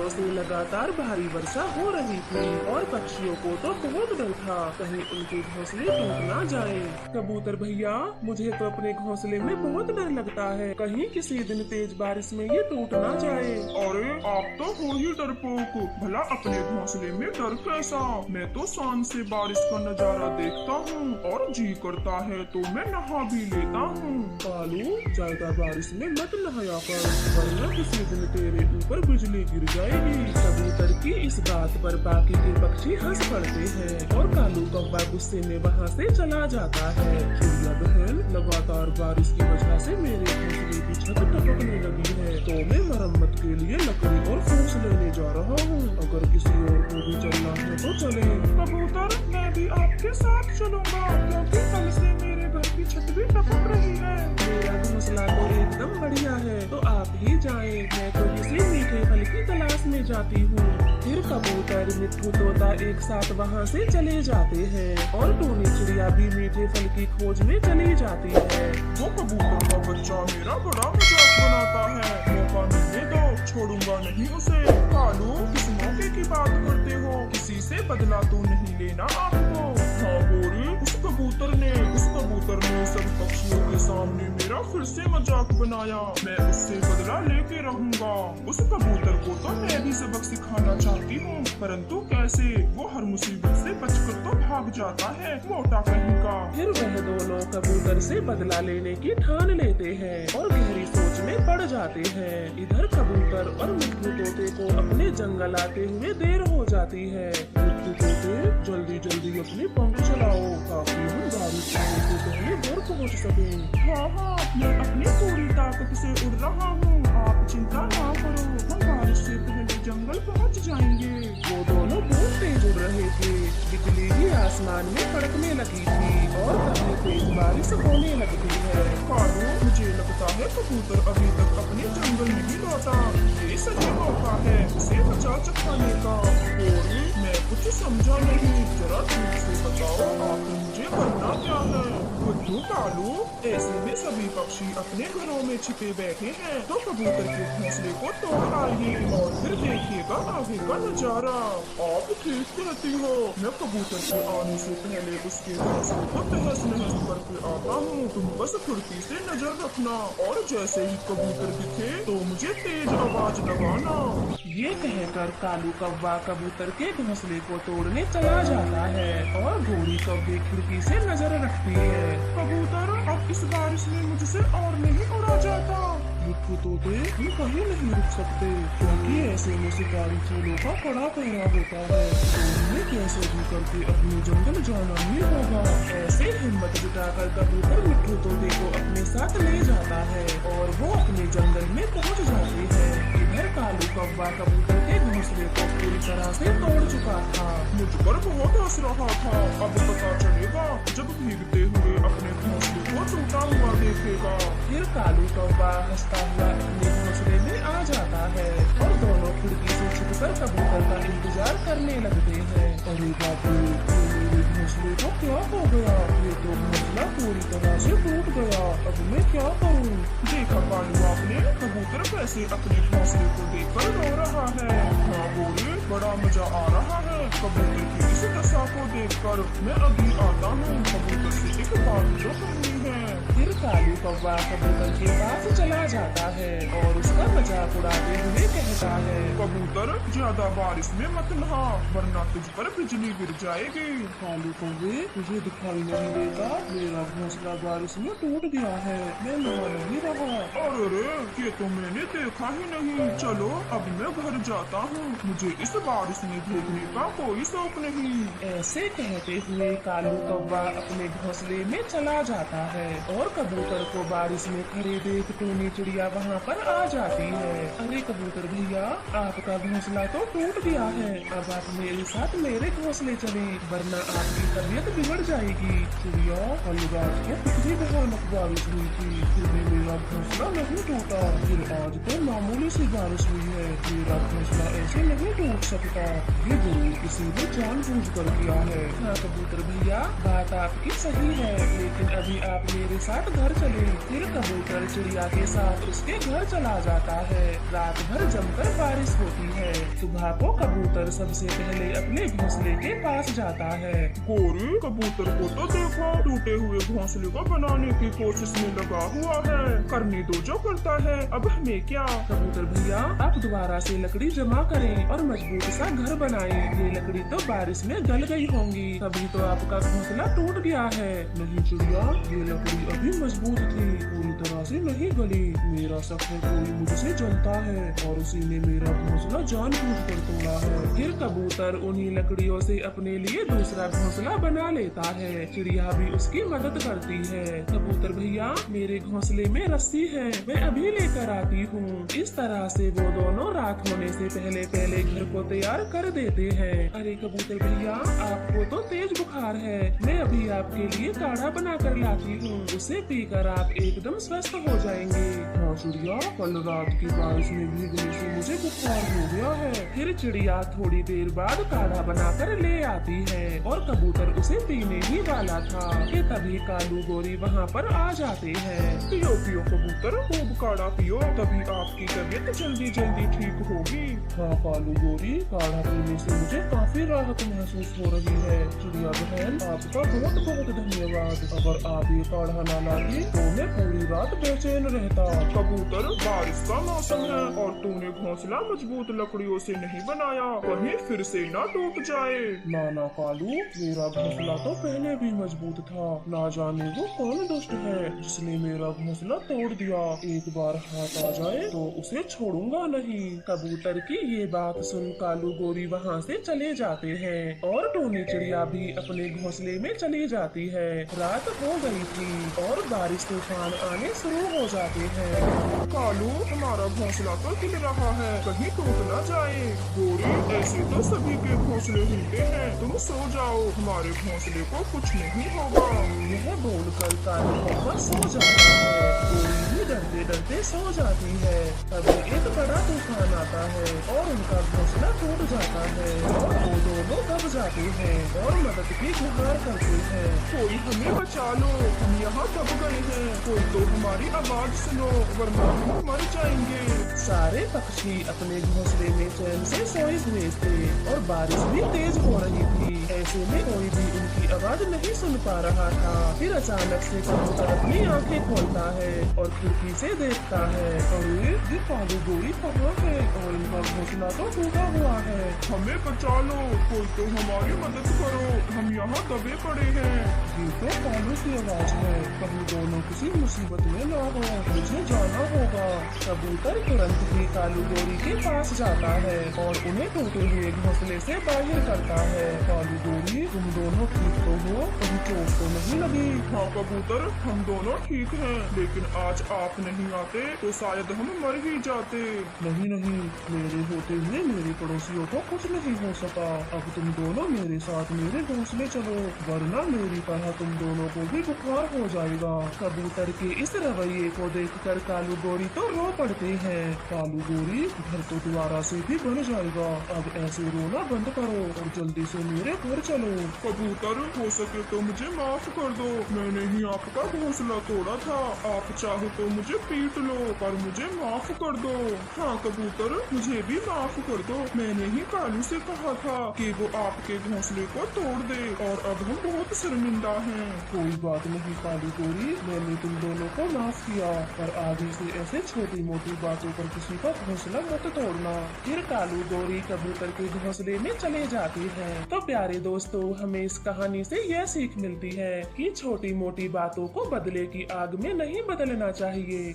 दिनों से लगातार भारी वर्षा हो रही थी और पक्षियों को तो बहुत डर था कहीं उनके घोंसले टूट ना जाए। कबूतर भैया, मुझे तो अपने घोंसले में बहुत डर लगता है, कहीं किसी दिन तेज बारिश में ये टूट ना जाए। अरे आप तो हो ही डरपोक, भला अपने घोंसले में डर कैसा? मैं तो शाम से बारिश का नजारा देखता हूँ और जी करता है तो मैं नहा भी लेता हूँ। कालू, ज्यादा बारिश में मत नहाया कर, वरना किसी दिन तेरे ऊपर बिजली गिर जाएगी। कबूतर की इस बात पर बाकी के पक्षी हंस पड़ते हैं और कालू कौवा गुस्से में वहाँ से चला जाता है। चिड़िया बहन, लगातार बारिश की वजह से मेरे घोंसले की छत टपकने लगी है, तो मैं मरम्मत के लिए लकड़ी और फूस लेने जा रहा हूँ। अगर किसी और को भी चलना है तो चले। कबूतर, मैं भी आपके साथ चलूंगा क्योंकि कल से मेरे घर की छत भी टपक रही है। मेरा घोंसला तो एकदम बढ़िया है, तो आप ही जाएं, मैं तो किसी मीठे फल की तलाश में जाती हूँ। फिर कबूतर, मिट्ठू तोता एक साथ वहाँ से चले जाते हैं और टूनी चिड़िया भी मीठे फल की खोज में चली जाती है। वो कबूतर का बच्चा मेरा बड़ा मजाक बनाता है, मौका मिलने दो, छोड़ूंगा नहीं उसे। कालू, किस मौके की बात करते हो? किसी से बदला तो नहीं लेना आपको? हाँ गोरी, उस कबूतर ने सब पक्षियों के सामने मेरा फिर से मजाक बनाया। मैं उससे बदला लेके रहूंगा। उस कबूतर को तो मैं भी सबक सिखाना चाहती हूँ, परंतु कैसे? वो हर मुसीबत से बचकर तो भाग जाता है, मोटा कहीं का। फिर वह दोनों कबूतर से बदला लेने की ठान लेते हैं और गहरी सोच में पड़ जाते हैं। इधर कबूतर और मिट्ठू तोते को अपने जंगल आते हुए देर हो जाती है। मिट्ठू तोते, जल्दी जल्दी अपने पंख चलाओ ताकि हम बारिश आने से पहले घर पहुँच सके। हाँ, मैं अपनी पूरी ताकत से उड़ रहा हूँ, आप चिंता ना करो, हम बारिश से पहले जंगल पहुँच जाएंगे। वो दोनों बहुत तेज उड़ रहे थे, बिजली भी आसमान में कड़कने लगी थी और कभी तेज बारिश होने लगती है। कालू, मुझे लगता है कबूतर अभी तक अपने जंगल नहीं लौटा। ये सही मौका है उसे बचा चखाने का। और मैं कुछ समझा नहीं, जरा ठीक से बताओ आखिर मुझे करना क्या है? बुद्धू कालू, ऐसे में सभी पक्षी अपने घरों में छिपे बैठे हैं, तो कबूतर के घोंसले को तोड़ आइए और फिर देखिएगा आगे का नजारा। आप ठीक कहती हो, मैं कबूतर के आने से पहले उसके घोंसले को तहस नहस करके आता हूँ। तुम बस खिड़की से नजर रखना और जैसे ही कबूतर दिखे तो मुझे तेज आवाज लगाना। ये कहकर कालू कौवा कबूतर के घोंसले को तोड़ने चला जाता है और गोरी कौवे खिड़की से नजर रखती है। कबूतर, अब इस बारिश में मुझसे और नहीं उड़ा जाता। मिट्ठू तोते, हम कहीं नहीं रुक सकते क्योंकि ऐसे में शिकारी चीलों का कड़ा पहरा होता है, तो हमें कैसे भी करके अपने जंगल जाना ही होगा। ऐसे हिम्मत जुटाकर कबूतर मिट्ठू तोते को अपने साथ ले जाता है और वो अपने जंगल में पहुंच जाते हैं। इधर कालू कौवा कबूतर के घोंसले को पूरी तरह से तोड़ चुका था। मुझ पर बहुत हंस रहा था, अब पता चलेगा जब भीगते हुए अपने घोंसले को टूटा हुआ देखेगा। फिर कालू कौवा हंसता हुआ अपने घोंसले में आ जाता है और दोनों खिड़की से छिपकर कबूतर का इंतजार करने लगते हैं। अरे बाप रे, मेरे घोंसले को क्या हो गया? ये तो घोंसला पूरी तरह से टूट गया, अब मैं क्या करूँ? देखा कालू आपने, कबूतर कैसे अपने घोंसले को देखकर रो रहा है। हाँ गोरे, बड़ा मजा आ रहा है कबूतर की इस दशा को देखकर। मैं अभी आता हूँ, कबूतर से एक बात जो करनी है। फिर कालू कौवा कबूतर के पास चला जाता है और उसका मजाक उड़ाते हुए कहता है, कबूतर, ज्यादा बारिश में मत नहा वरना तुझ पर बिजली गिर जाएगी। कालू कौवे, तुझे दिखाई नहीं देता? मेरा घोंसला बारिश में टूट गया है, मैं नहा नहीं रहा। अरे रे, ये तो मैंने देखा ही नहीं। चलो अब मैं घर जाता हूँ, मुझे इस बारिश में भीगने का कोई शौक नहीं। ऐसे कहते हुए कालू कौवा अपने घोंसले में चला जाता है और कबूतर को बारिश में खड़े देख टूनी चिड़िया वहाँ पर आ जाती है। अरे कबूतर भैया, आपका घोंसला तो टूट गया है, अब आप मेरे साथ मेरे घोंसले चलें, वरना आपकी तबीयत बिगड़ जाएगी। चिड़िया, कल रात को कितनी भयानक बारिश हुई थी, फिर भी मेरा घोंसला नहीं टूटा। फिर आज तो मामूली सी बारिश हुई है, मेरा घोंसला ऐसे नहीं टूट सकता। ये जरूर किसी ने जानबूझ कर किया है। हाँ कबूतर भैया, बात आपकी सही है, लेकिन अभी आप मेरे साथ घर चले। फिर कबूतर चिड़िया के साथ उसके घर चला जाता है। रात भर जमकर पर बारिश होती है। सुबह को कबूतर सबसे पहले अपने घोंसले के पास जाता है। गोरी, कबूतर को तो देखो टूटे हुए घोंसले को बनाने की कोशिश में लगा हुआ है। करने दो जो करता है, अब हमें क्या। कबूतर भैया, आप दोबारा से लकड़ी जमा करें और मजबूत सा घर बनाएं। ये लकड़ी तो बारिश में गल गई होंगी, तभी तो आपका घोंसला टूट गया है। नहीं चिड़िया, ये लकड़ी अभी मजबूत थी, पूरी तरह से नहीं गली। मेरा शक है कोई मुझसे जलता है और उसी ने मेरा घोंसला जानबूझकर तोड़ा है। फिर कबूतर उन्हीं लकड़ियों से अपने लिए दूसरा घोंसला बना लेता है। चिड़िया भी उसकी मदद करती है। कबूतर भैया, मेरे घोंसले में रस्सी है, मैं अभी लेकर आती हूँ। इस तरह से वो दोनों रात होने से पहले घर को तैयार कर देते हैं। अरे कबूतर भैया, आपको तो तेज बुखार है, मैं अभी आपके लिए काढ़ा बना कर लाती हूँ। उसे पीकर आप एकदम स्वस्थ हो जाएंगे। हाँ चिड़िया, कल रात की बारिश में भीगने से मुझे बुखार हो गया है। फिर चिड़िया थोड़ी देर बाद काढ़ा बनाकर ले आती है और कबूतर उसे पीने ही वाला था कि तभी कालू गोरी वहाँ पर आ जाते हैं। पियो पियो कबूतर, खूब काढ़ा पियो, तभी आपकी तबीयत जल्दी जल्दी ठीक होगी। हाँ कालू गोरी, काढ़ा पीने से मुझे काफी राहत महसूस हो रही है। चिड़िया बहन, आपका बहुत बहुत धन्यवाद। अगर आप ये काढ़ा न लाती तो मैं पूरी रात बेचैन रहता। कबूतर, बारिश का मौसम है और तूने घोंसला मजबूत लकड़ियों से नहीं बनाया, कहीं फिर से ना टूट जाए। ना कालू, मेरा घोंसला तो पहले भी मजबूत था। ना जाने वो कौन दुष्ट है जिसने मेरा घोंसला तोड़ दिया। एक बार हाथ आ जाए तो उसे छोड़ूंगा नहीं। कबूतर की ये बात सुन कालू गोरी वहाँ से चले जाते हैं और टोनी चिड़िया भी अपने घोंसले में चली जाती है। रात हो गई थी और बारिश तूफान आने शुरू हो जाते हैं। कालू, हमारा घोंसला तो हिल रहा है, कहीं टूट न जाए। गोरी, ऐसे तो सभी के घोंसले हिलते हैं, तुम सो जाओ, हमारे घोंसले को कुछ नहीं होगा। यह बोलकर कालू कौवा सो जाता है। गोरी भी डरते डरते सो जाती है। तभी एक बड़ा तूफान आता है और उनका घोंसला टूट जाता है और वो दोनों दब जाते हैं और मदद की गुहार करते हैं। कोई हमें बचा लो, हम यहाँ दब गए हैं, कोई तो हमारी आवाज सुनो, वरना हम मर जाएंगे। सारे पक्षी अपने घोंसले में चैन से सोए हुए थे और बारिश भी तेज हो रही थी। ऐसे में कोई भी उनकी आवाज नहीं सुन पा रहा था। फिर अचानक से कबूतर अपनी आंखें खोलता है और खिड़की से देखता है। अरे, ये कालू गोरी कहाँ है और इनका घोंसला तो टूटा हुआ है। हमें बचा लो, कोई तो हमारी मदद करो, हम यहाँ दबे पड़े हैं। ये तो कालू की आवाज है, कहीं दोनों किसी मुसीबत में ना हो, मुझे जाना होगा। कबूतर तुरंत ही कालू गोरी के पास जाता है और उन्हें टूटे हुए घोंसले से बाहर करता है। कालू गोरी, तुम दोनों ठीक तो हो, कहीं चोट तो नहीं लगी? हाँ कबूतर, हम दोनों ठीक हैं, लेकिन आज आप नहीं आते तो शायद हम मर ही जाते। नहीं, मेरे होते हुए मेरे पड़ोसियों को कुछ नहीं हो सका। अब तुम दोनों मेरे साथ मेरे घोंसले चलो, वरना मेरी तरह तुम दोनों को भी बुखार हो जाएगा। कबूतर के इस रवैये को देखकर कालू गोरी तो रो पड़ते हैं। कालू गोरी, घर तो दोबारा से भी बन जाएगा, अब ऐसे रोना बंद करो और जल्दी से मेरे घर चलो। कबूतर, हो सके तो मुझे माफ कर दो, मैंने ही आपका घोंसला तोड़ा था, आप चाहो तो मुझे पीट लो, पर मुझे माफ कर दो। हाँ कबूतर, मुझे भी माफ कर दो, मैंने ही कालू से कहा था कि वो आपके घोंसले को तोड़ दे और अब हम बहुत शर्मिंदा हैं। कोई बात नहीं कालू गोरी, मैंने तुम दोनों को माफ किया, पर आगे से ऐसे छोटी मोटी बातों पर किसी का घोंसला मत तोड़ना। फिर कालू गोरी कबूतर के घोंसले में चले जाती है। तो प्यारे दोस्तों, हमें इस कहानी से यह सीख मिलती है कि छोटी मोटी बातों को बदले की आग में नहीं बदलना चाहिए।